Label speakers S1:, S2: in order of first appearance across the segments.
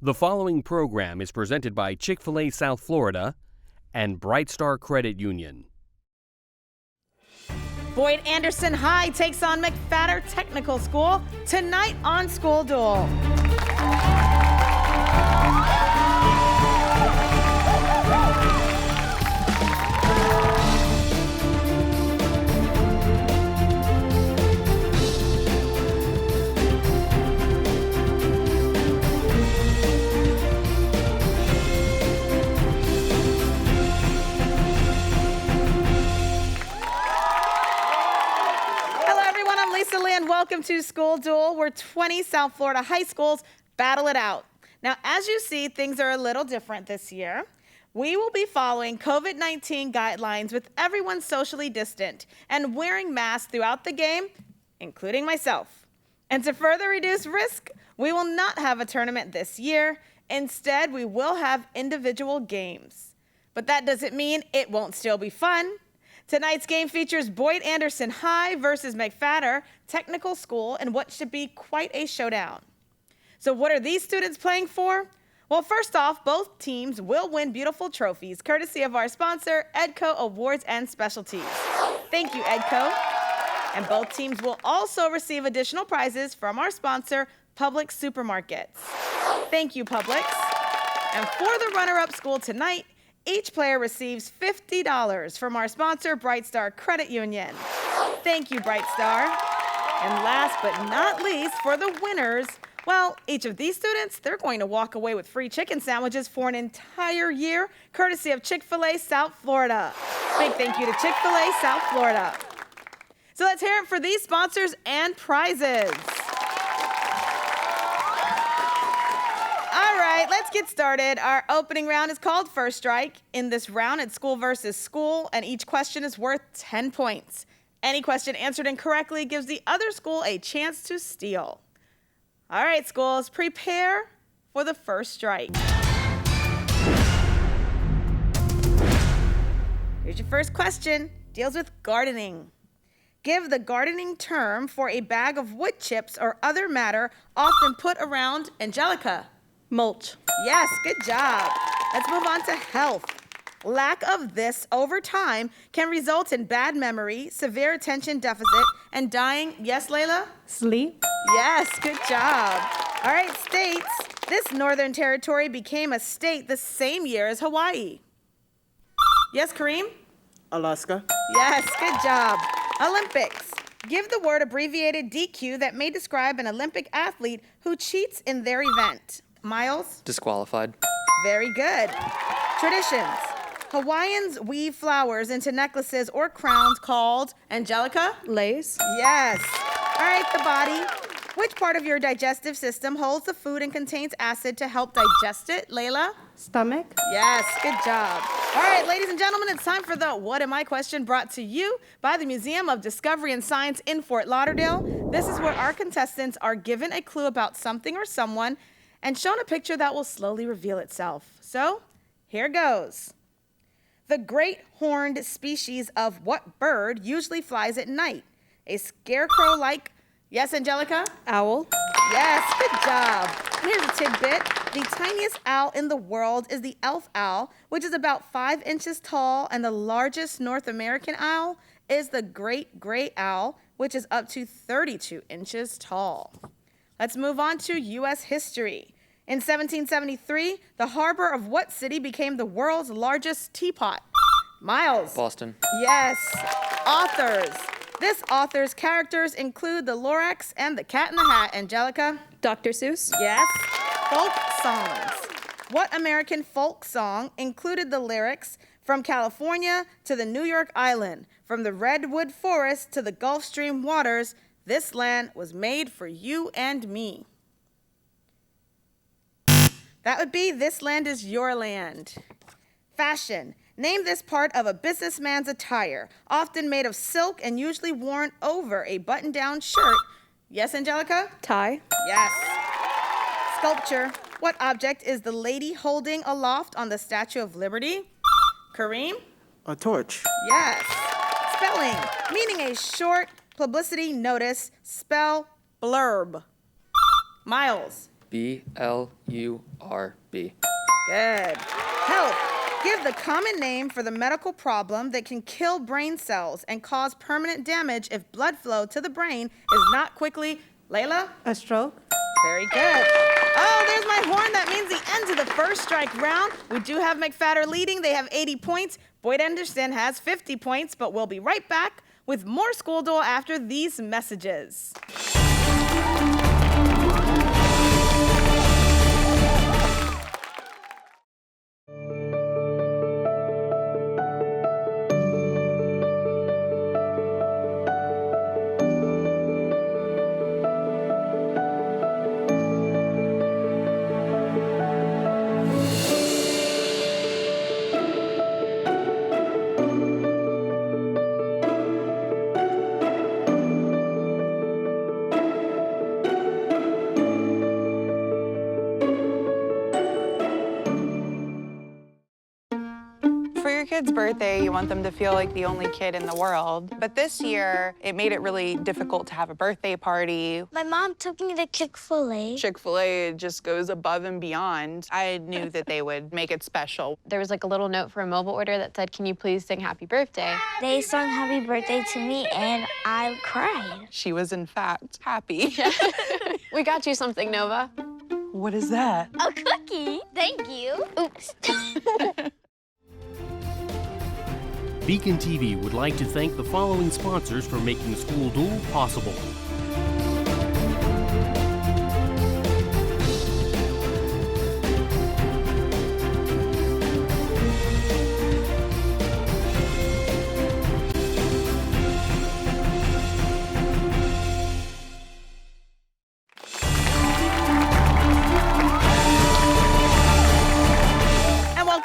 S1: The following program is presented by Chick-fil-A South Florida and Bright Star Credit Union.
S2: Boyd Anderson High takes on McFatter Technical School tonight on School Duel. And welcome to School Duel, where 20 South Florida high schools battle it out. Now, as you see, things are a little different this year. We will be following COVID-19 guidelines with everyone socially distant and wearing masks throughout the game, including myself. And to further reduce risk, we will not have a tournament this year. Instead, we will have individual games. But that doesn't mean it won't still be fun. Tonight's game features Boyd Anderson High versus McFatter Technical School in what should be quite a showdown. So what are these students playing for? Well, first off, both teams will win beautiful trophies courtesy of our sponsor, EDCO Awards and Specialties. Thank you, EDCO. And both teams will also receive additional prizes from our sponsor, Publix Supermarkets. Thank you, Publix. And for the runner-up school tonight, each player receives $50 from our sponsor, Bright Star Credit Union. Thank you, Bright Star. And last but not least, for the winners, well, each of these students, they're going to walk away with free chicken sandwiches for an entire year, courtesy of Chick-fil-A South Florida. Big thank you to Chick-fil-A South Florida. So let's hear it for these sponsors and prizes. Let's get started. Our opening round is called First Strike. In this round, it's school versus school, and each question is worth 10 points. Any question answered incorrectly gives the other school a chance to steal. All right, schools, prepare for the first strike. Here's your first question. Deals with gardening. Give the gardening term for a bag of wood chips or other matter often put around Angelica.
S3: Mulch.
S2: Yes, good job. Let's move on to health. Lack of this over time can result in bad memory, severe attention deficit, and dying. Yes, Layla?
S3: Sleep.
S2: Yes, good job. All right, states. This northern territory became a state the same year as Hawaii. Yes, Kareem?
S4: Alaska.
S2: Yes, good job. Olympics. Give the word abbreviated DQ that may describe an Olympic athlete who cheats in their event. Miles?
S5: Disqualified.
S2: Very good. Traditions. Hawaiians weave flowers into necklaces or crowns called, Angelica?
S3: Lace.
S2: Yes. All right, the body. Which part of your digestive system holds the food and contains acid to help digest it? Layla?
S3: Stomach.
S2: Yes, good job. All right, ladies and gentlemen, it's time for the What Am I question brought to you by the Museum of Discovery and Science in Fort Lauderdale. This is where our contestants are given a clue about something or someone and shown a picture that will slowly reveal itself. So, here goes. The great horned species of what bird usually flies at night? A scarecrow-like, yes, Angelica?
S3: Owl.
S2: Yes, good job. Here's a tidbit. The tiniest owl in the world is the elf owl, which is about 5 inches tall, and the largest North American owl is the great gray owl, which is up to 32 inches tall. Let's move on to U.S. history. In 1773, the harbor of what city became the world's largest teapot? Miles.
S5: Boston.
S2: Yes. Authors. This author's characters include the Lorax and the Cat in the Hat. Angelica?
S3: Dr. Seuss.
S2: Yes. Folk songs. What American folk song included the lyrics, "From California to the New York Island, from the redwood forest to the Gulf Stream waters, this land was made for you and me"? That would be "This Land Is Your Land." Fashion. Name this part of a businessman's attire, often made of silk and usually worn over a button-down shirt. Yes, Angelica?
S3: Tie.
S2: Yes. Sculpture. What object is the lady holding aloft on the Statue of Liberty? Kareem?
S4: A torch.
S2: Yes. Spelling. Meaning a short publicity notice. Spell blurb. Miles.
S5: B-L-U-R-B.
S2: Good. Health. Give the common name for the medical problem that can kill brain cells and cause permanent damage if blood flow to the brain is not quickly. Layla?
S3: A stroke.
S2: Very good. Oh, there's my horn. That means the end of the first strike round. We do have McFatter leading. They have 80 points. Boyd Anderson has 50 points, but we'll be right back with more School Duel after these messages.
S6: For your kid's birthday, you want them to feel like the only kid in the world. But this year, it made it really difficult to have a birthday party.
S7: My mom took me to Chick-fil-A.
S6: Chick-fil-A just goes above and beyond. I knew that they would make it special.
S8: There was like a little note for a mobile order that said, "Can you please sing happy birthday?"
S7: They sung happy birthday to me, and I cried.
S6: She was, in fact, happy.
S8: We got you something, Nova.
S6: What is that?
S7: A cookie. Thank you. Oops.
S1: BECON-TV would like to thank the following sponsors for making School Duel possible.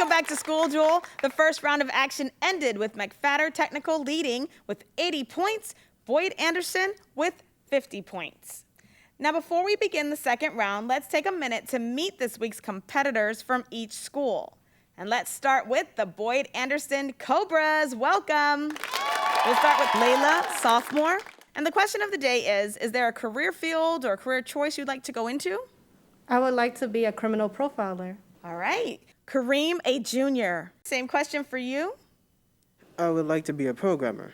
S2: Back to School Duel. The first round of action ended with McFatter Technical leading with 80 points, Boyd Anderson with 50 points. Now, before we begin the second round, let's take a minute to meet this week's competitors from each school. And let's start with the Boyd Anderson Cobras. Welcome. We'll start with Layla, sophomore. And the question of the day is there a career field or career choice you'd like to go into?
S3: I would like to be a criminal profiler.
S2: All right. Kareem, a junior. Same question for you.
S4: I would like to be a programmer.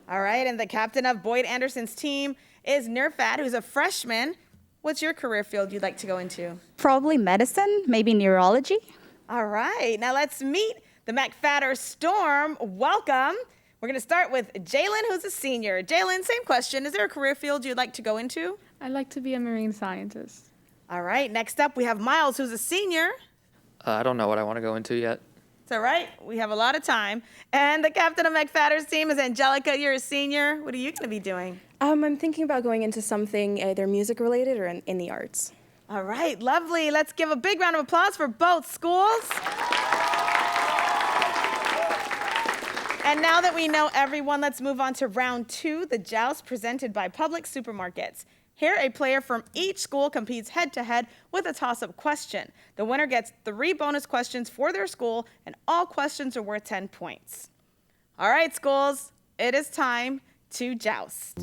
S2: All right, and the captain of Boyd Anderson's team is Nirfat, who's a freshman. What's your career field you'd like to go into?
S9: Probably medicine, maybe neurology.
S2: All right, now let's meet the McFatter Storm. Welcome. We're going to start with Jalen, who's a senior. Jalen, same question. Is there a career field you'd like to go into?
S10: I'd like to be a marine scientist.
S2: All right, next up we have Miles, who's a senior.
S5: I don't know what I want to go into yet.
S2: It's all right. We have a lot of time. And the captain of McFatter's team is Angelica. You're a senior. What are you going to be doing?
S3: I'm thinking about going into something either music related or in the arts.
S2: All right, lovely. Let's give a big round of applause for both schools. And now that we know everyone, let's move on to round two, the joust presented by Publix Supermarkets. Here, a player from each school competes head-to-head with a toss-up question. The winner gets 3 bonus questions for their school, and all questions are worth 10 points. All right, schools, it is time to joust.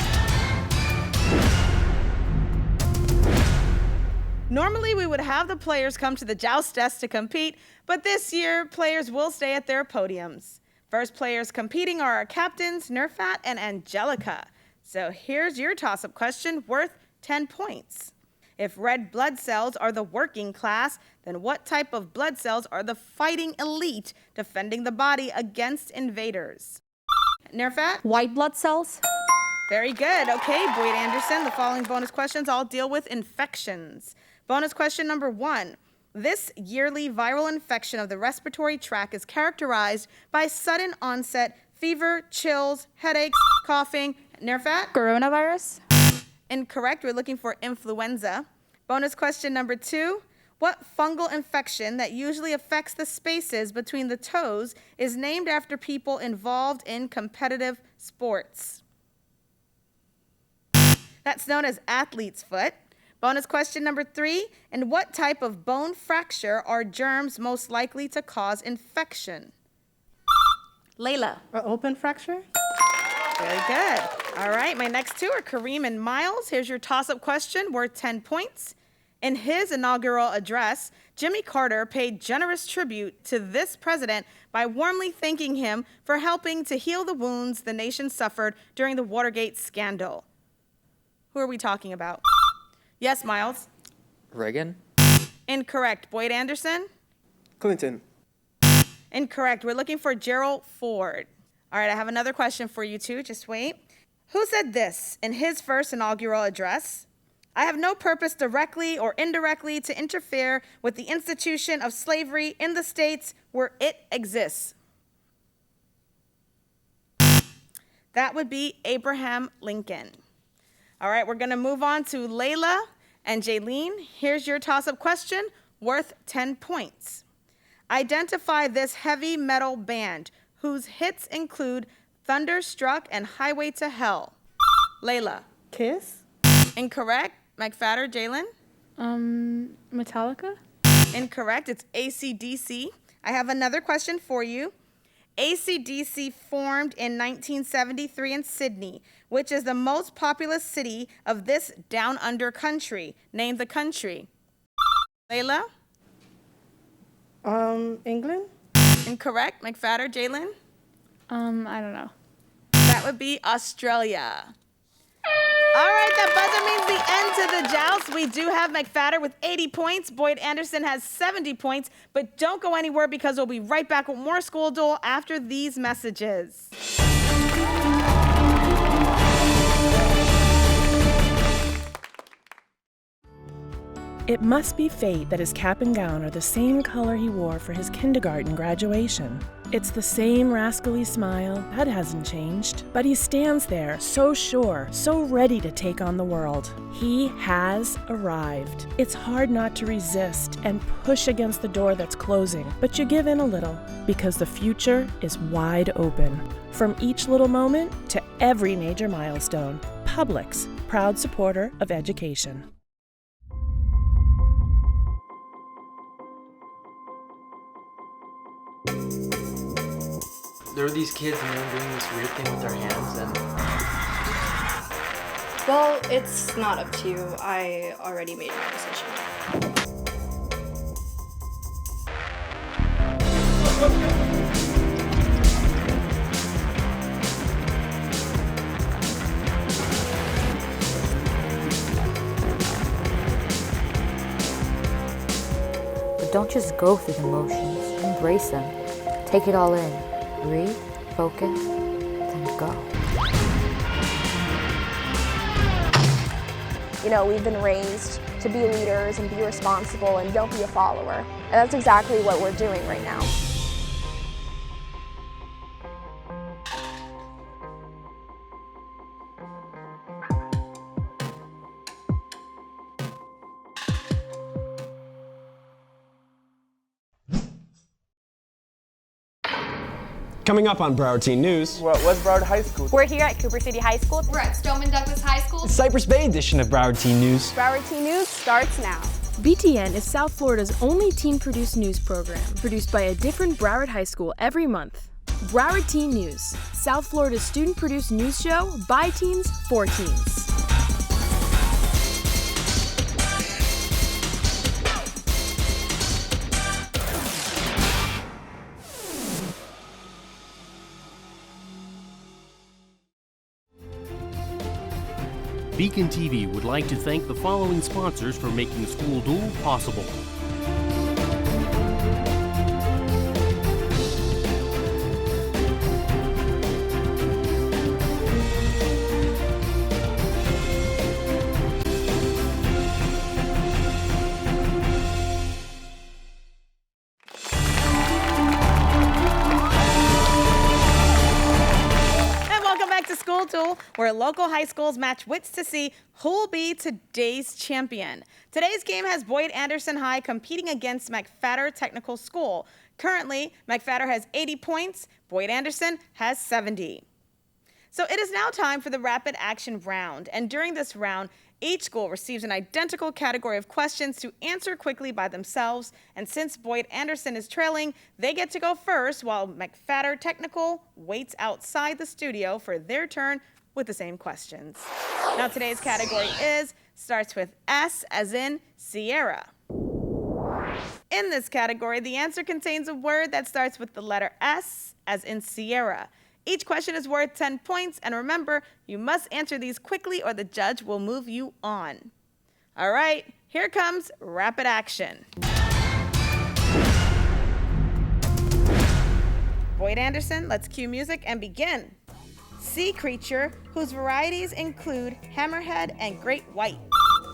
S2: Normally, we would have the players come to the joust desk to compete, but this year, players will stay at their podiums. First players competing are our captains, Nirfat and Angelica. So here's your toss-up question worth 10 points. If red blood cells are the working class, then what type of blood cells are the fighting elite defending the body against invaders? Nirfat?
S9: White blood cells.
S2: Very good. Okay, Boyd Anderson, the following bonus questions all deal with infections. Bonus question number 1. This yearly viral infection of the respiratory tract is characterized by sudden onset, fever, chills, headaches, coughing. Nirfat?
S9: Coronavirus.
S2: Incorrect. We're looking for influenza. Bonus question number 2. What fungal infection that usually affects the spaces between the toes is named after people involved in competitive sports? That's known as athlete's foot. Bonus question number 3. In what type of bone fracture are germs most likely to cause infection? Layla.
S3: An open fracture?
S2: Very good. All right, my next two are Kareem and Miles. Here's your toss-up question worth 10 points. In his inaugural address, Jimmy Carter paid generous tribute to this president by warmly thanking him for helping to heal the wounds the nation suffered during the Watergate scandal. Who are we talking about? Yes, Miles?
S5: Reagan?
S2: Incorrect. Boyd Anderson?
S4: Clinton.
S2: Incorrect. We're looking for Gerald Ford. All right, I have another question for you two. Just wait. Who said this in his first inaugural address? I have no purpose directly or indirectly to interfere with the institution of slavery in the states where it exists. That would be Abraham Lincoln. All right, we're going to move on to Layla and Jaylene. Here's your toss-up question worth 10 points. Identify this heavy metal band whose hits include Thunderstruck and Highway to Hell. Layla.
S4: Kiss.
S2: Incorrect. McFatter, Jalen?
S10: Metallica?
S2: Incorrect. It's AC/DC. I have another question for you. AC/DC formed in 1973 in Sydney, which is the most populous city of this down under country. Name the country. Layla?
S4: England.
S2: Incorrect. McFatter, Jalen?
S10: I don't know.
S2: That would be Australia. All right, that buzzer means the end to the joust. We do have McFatter with 80 points. Boyd Anderson has 70 points. But don't go anywhere because we'll be right back with more School Duel after these messages.
S11: It must be fate that his cap and gown are the same color he wore for his kindergarten graduation. It's the same rascally smile, that hasn't changed. But he stands there, so sure, so ready to take on the world. He has arrived. It's hard not to resist and push against the door that's closing, but you give in a little, because the future is wide open. From each little moment to every major milestone, Publix, proud supporter of education.
S12: There were these kids and they were doing this weird thing with their hands and...
S3: Well, it's not up to you. I already made my decision.
S13: But don't just go through the motions. Embrace them. Take it all in. Breathe, focus, then go.
S3: You know, we've been raised to be leaders and be responsible and don't be a follower. And that's exactly what we're doing right now.
S14: Coming up on Broward Teen News.
S4: We're at West Broward High School.
S9: We're here at Cooper City High School.
S8: We're at Stoneman Douglas High School.
S14: Cypress Bay edition of Broward Teen News.
S3: Broward Teen News starts now.
S15: BTN is South Florida's only teen-produced news program, produced by a different Broward High School every month. Broward Teen News, South Florida's student-produced news show by teens for teens.
S1: BECON-TV would like to thank the following sponsors for making School Duel possible.
S2: School Duel, where local high schools match wits to see who'll be today's champion. Today's game has Boyd Anderson High competing against McFatter Technical School. Currently, McFatter has 80 points, Boyd Anderson has 70. So it is now time for the rapid action round, and during this round, each school receives an identical category of questions to answer quickly by themselves, and since Boyd Anderson is trailing, they get to go first while McFatter Technical waits outside the studio for their turn with the same questions. Now today's category is starts with S as in Sierra. In this category, the answer contains a word that starts with the letter S as in Sierra. Each question is worth 10 points, and remember, you must answer these quickly or the judge will move you on. All right, here comes rapid action. Boyd Anderson, let's cue music and begin. Sea creature whose varieties include hammerhead and great white.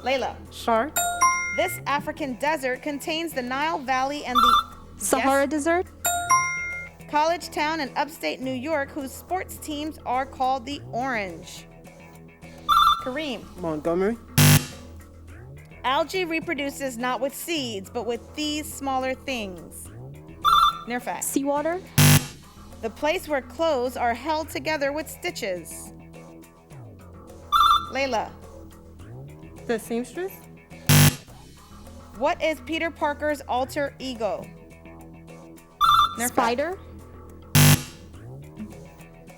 S2: Layla.
S4: Shark.
S2: This African desert contains the Nile Valley and the
S9: Sahara Desert.
S2: College town in upstate New York whose sports teams are called the Orange. Kareem.
S4: Montgomery.
S2: Algae reproduces not with seeds, but with these smaller things. Nirfat.
S9: Seawater.
S2: The place where clothes are held together with stitches. Layla.
S4: The seamstress.
S2: What is Peter Parker's alter ego? Nirfat.
S9: Spider.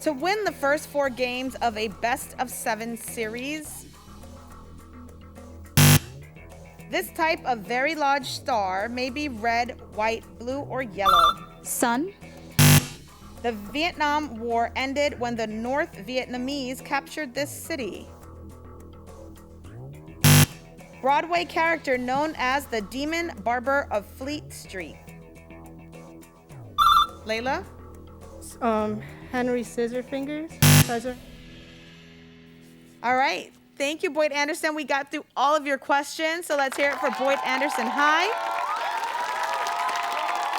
S2: To win the first 4 games of a best-of-7 series, this type of very large star may be red, white, blue, or yellow.
S9: Sun.
S2: The Vietnam War ended when the North Vietnamese captured this city. Broadway character known as the Demon Barber of Fleet Street. Layla?
S4: Henry Scissorfingers.
S2: All right. Thank you, Boyd Anderson. We got through all of your questions, so let's hear it for Boyd Anderson High.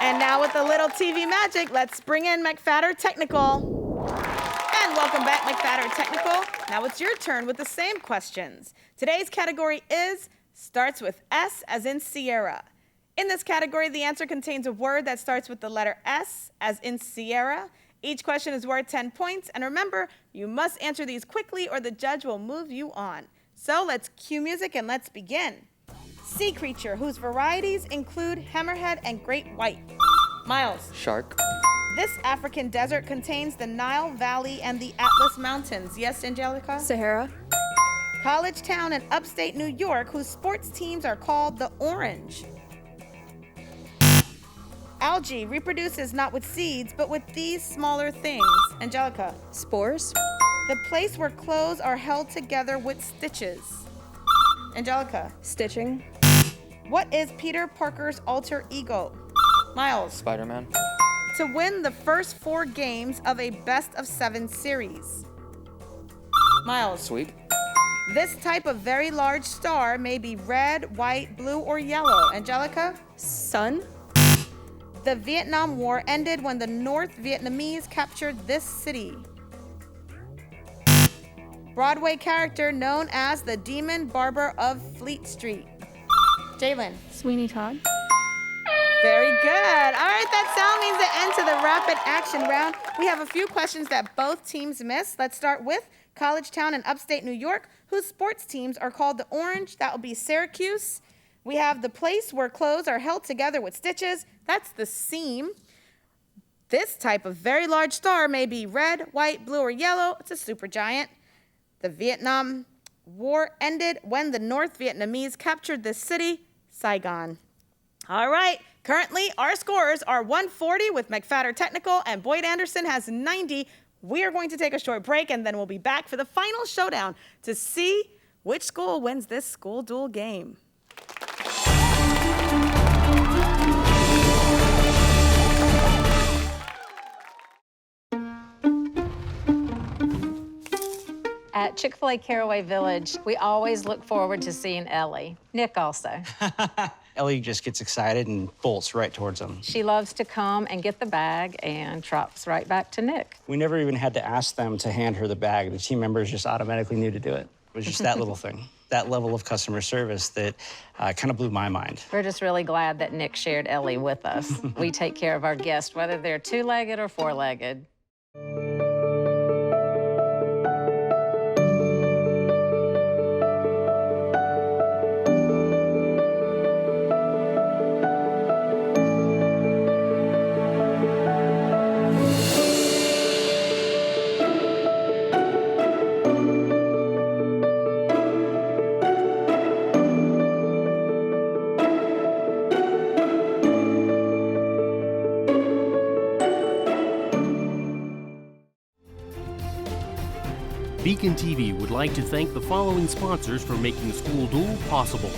S2: And now with a little TV magic, let's bring in McFatter Technical. And welcome back, McFatter Technical. Now it's your turn with the same questions. Today's category starts with S as in Sierra. In this category, the answer contains a word that starts with the letter S as in Sierra. Each question is worth 10 points, and remember, you must answer these quickly or the judge will move you on. So let's cue music and let's begin. Sea creature whose varieties include hammerhead and great white. Miles.
S5: Shark.
S2: This African desert contains the Nile Valley and the Atlas Mountains. Yes, Angelica?
S15: Sahara.
S2: College town in upstate New York whose sports teams are called the Orange. Algae reproduces not with seeds, but with these smaller things. Angelica.
S15: Spores.
S2: The place where clothes are held together with stitches. Angelica.
S15: Stitching.
S2: What is Peter Parker's alter ego? Miles.
S5: Spider-Man.
S2: To win the first 4 games of a best-of-7 series. Miles.
S5: Sweep.
S2: This type of very large star may be red, white, blue, or yellow. Angelica?
S15: Sun.
S2: The Vietnam War ended when the North Vietnamese captured this city. Broadway character known as the Demon Barber of Fleet Street. Jalen.
S10: Sweeney Todd.
S2: Very good. All right, that sound means the end to the rapid action round. We have a few questions that both teams missed. Let's start with college town in upstate New York, whose sports teams are called the Orange. That will be Syracuse. We have the place where clothes are held together with stitches. That's the seam. This type of very large star may be red, white, blue, or yellow. It's a supergiant. The Vietnam War ended when the North Vietnamese captured this city, Saigon. All right, currently our scores are 140 with McFatter Technical and Boyd Anderson has 90. We are going to take a short break and then we'll be back for the final showdown to see which school wins this school duel game.
S16: At Chick-fil-A Caraway Village, we always look forward to seeing Ellie. Nick also.
S17: Ellie just gets excited and bolts right towards him.
S16: She loves to come and get the bag and trots right back to Nick.
S17: We never even had to ask them to hand her the bag. The team members just automatically knew to do it. It was just that little thing, that level of customer service that kind of blew my mind.
S16: We're just really glad that Nick shared Ellie with us. We take care of our guests, whether they're 2-legged or 4-legged.
S1: BECON-TV would like to thank the following sponsors for making School Duel possible.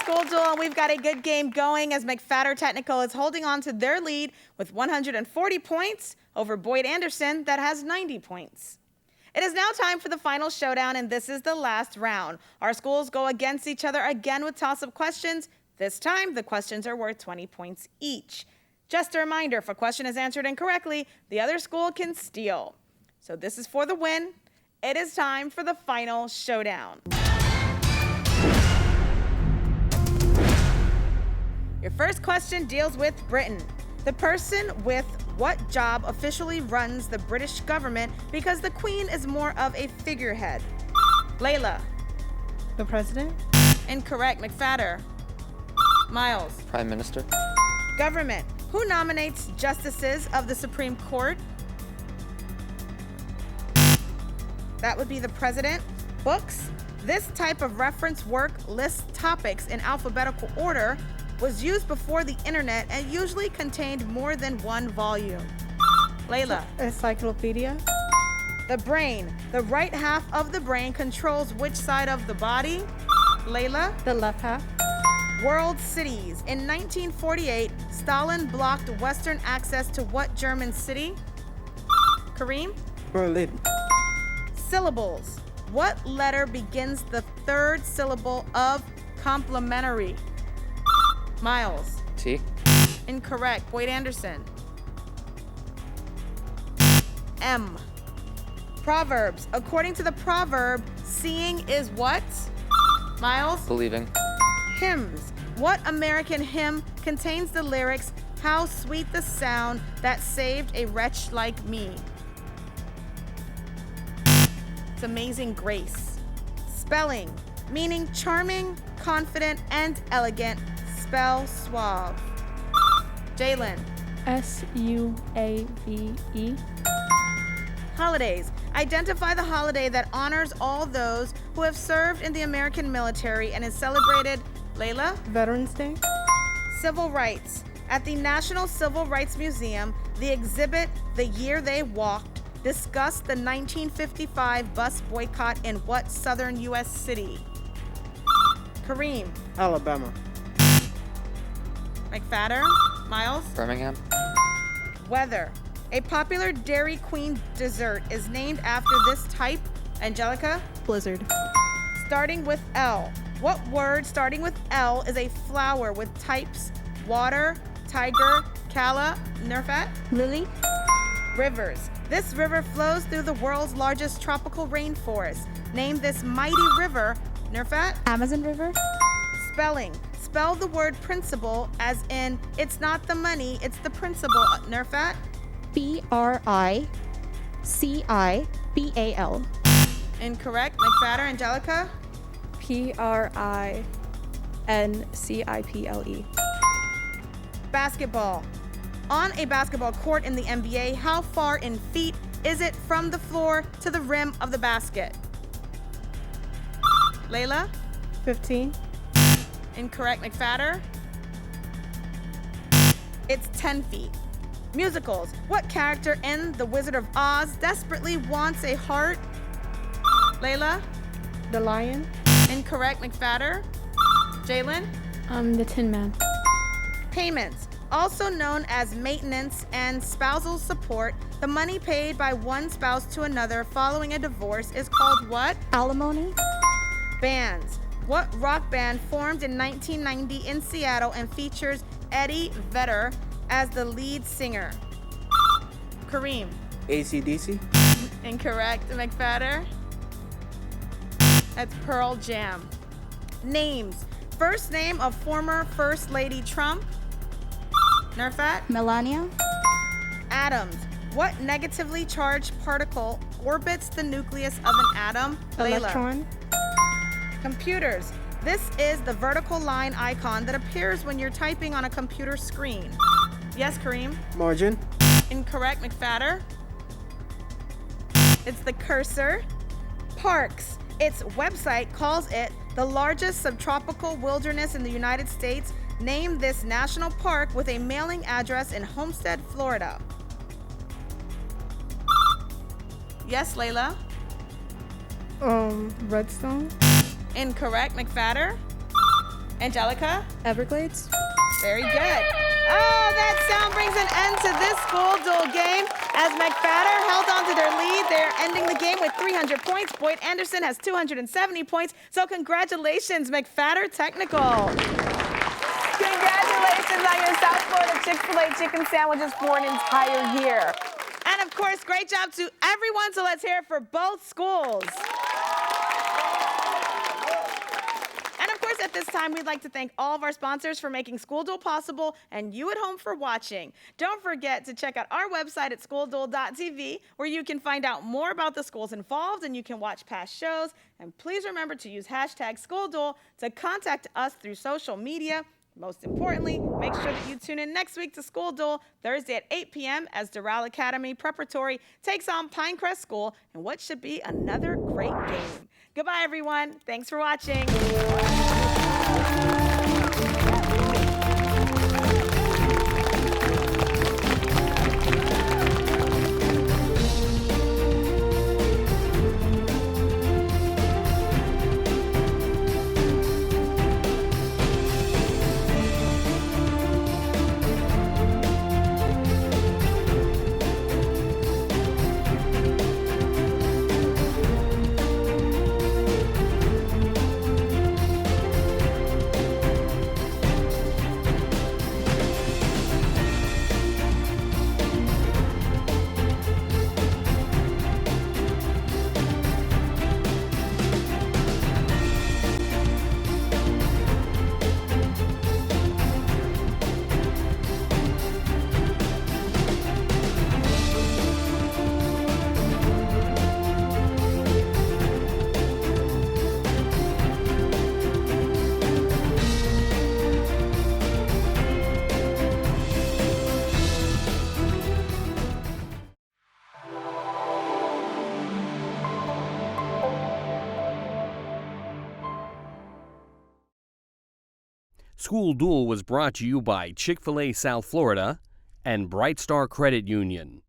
S2: School Duel, and we've got a good game going as McFatter Technical is holding on to their lead with 140 points over Boyd Anderson that has 90 points. It is now time for the final showdown, and this is the last round. Our schools go against each other again with toss-up questions. This time, the questions are worth 20 points each. Just a reminder, if a question is answered incorrectly, the other school can steal. So this is for the win. It is time for the final showdown. Your first question deals with Britain. The person with what job officially runs the British government because the Queen is more of a figurehead? Layla.
S4: The president?
S2: Incorrect. McFatter. Miles.
S5: Prime Minister.
S2: Government. Who nominates justices of the Supreme Court? That would be the president. Books. This type of reference work lists topics in alphabetical order, was used before the internet, and usually contained more than one volume. Layla.
S4: Encyclopedia.
S2: The brain. The right half of the brain controls which side of the body? Layla.
S4: The left half.
S2: World cities. In 1948, Stalin blocked Western access to what German city? Kareem.
S12: Berlin.
S2: Syllables. What letter begins the third syllable of complimentary? Miles.
S5: T.
S2: Incorrect. Boyd Anderson. M. Proverbs. According to the proverb, seeing is what? Miles.
S5: Believing.
S2: Hymns. What American hymn contains the lyrics, "How sweet the sound that saved a wretch like me"? It's Amazing Grace. Spelling. Meaning charming, confident, and elegant. Spell suave. Jalen.
S10: S-U-A-V-E.
S2: Holidays. Identify the holiday that honors all those who have served in the American military and is celebrated. Layla.
S4: Veterans Day.
S2: Civil rights. At the National Civil Rights Museum, the exhibit "The Year They Walked" discussed the 1955 bus boycott in what southern U.S. city? Kareem.
S12: Alabama.
S2: McFatter. Miles.
S5: Birmingham.
S2: Weather. A popular Dairy Queen dessert is named after this type. Angelica.
S4: Blizzard.
S2: Starting with L. What word starting with L is a flower with types? Water, tiger, Kala, Nerfat?
S9: Lily.
S2: Rivers. This river flows through the world's largest tropical rainforest. Name this mighty river. Nerfat?
S9: Amazon River.
S2: Spelling. Spell the word principal as in it's not the money, it's the principal. Nerfat?
S9: P-R-I-C-I-B-A-L.
S2: Incorrect. McFatter. Angelica?
S4: P-R-I-N-C-I-P-L-E.
S2: Basketball. On a basketball court in the NBA, how far in feet is it from the floor to the rim of the basket? Layla?
S4: 15.
S2: Incorrect. McFatter? It's 10 feet. Musicals. What character in The Wizard of Oz desperately wants a heart? Layla?
S4: The Lion.
S2: Incorrect. McFatter? Jalen?
S10: The Tin Man.
S2: Payments. Also known as maintenance and spousal support, the money paid by one spouse to another following a divorce is called what?
S9: Alimony.
S2: Bands. What rock band formed in 1990 in Seattle and features Eddie Vedder as the lead singer? Kareem.
S12: AC/DC.
S2: Incorrect. McFatter? That's Pearl Jam. Names. First name of former First Lady Trump? Nerfat?
S9: Melania.
S2: Atoms. What negatively charged particle orbits the nucleus of an atom? Layla.
S4: Electron.
S2: Computers. This is the vertical line icon that appears when you're typing on a computer screen. Yes, Kareem?
S4: Margin.
S2: Incorrect, McFatter. It's the cursor. Parks. Its website calls it the largest subtropical wilderness in the United States. Name this national park with a mailing address in Homestead, Florida. Yes, Layla?
S4: Redstone.
S2: Incorrect, McFatter. Angelica?
S4: Everglades.
S2: Very good. Oh, that sound brings an end to this School Duel game. As McFatter held on to their lead, they're ending the game with 300 points. Boyd Anderson has 270 points. So congratulations, McFatter Technical. Congratulations on your South Florida Chick-fil-A chicken sandwiches for an entire year. And of course, great job to everyone. So let's hear it for both schools. And of course, at this time, we'd like to thank all of our sponsors for making School Duel possible and you at home for watching. Don't forget to check out our website at schoolduel.tv, where you can find out more about the schools involved and you can watch past shows. And please remember to use #SchoolDuel to contact us through social media. Most importantly, make sure that you tune in next week to School Duel, Thursday at 8 p.m. as Doral Academy Preparatory takes on Pinecrest School in what should be another great game. Goodbye, everyone. Thanks for watching.
S1: School Duel was brought to you by Chick-fil-A South Florida and Bright Star Credit Union.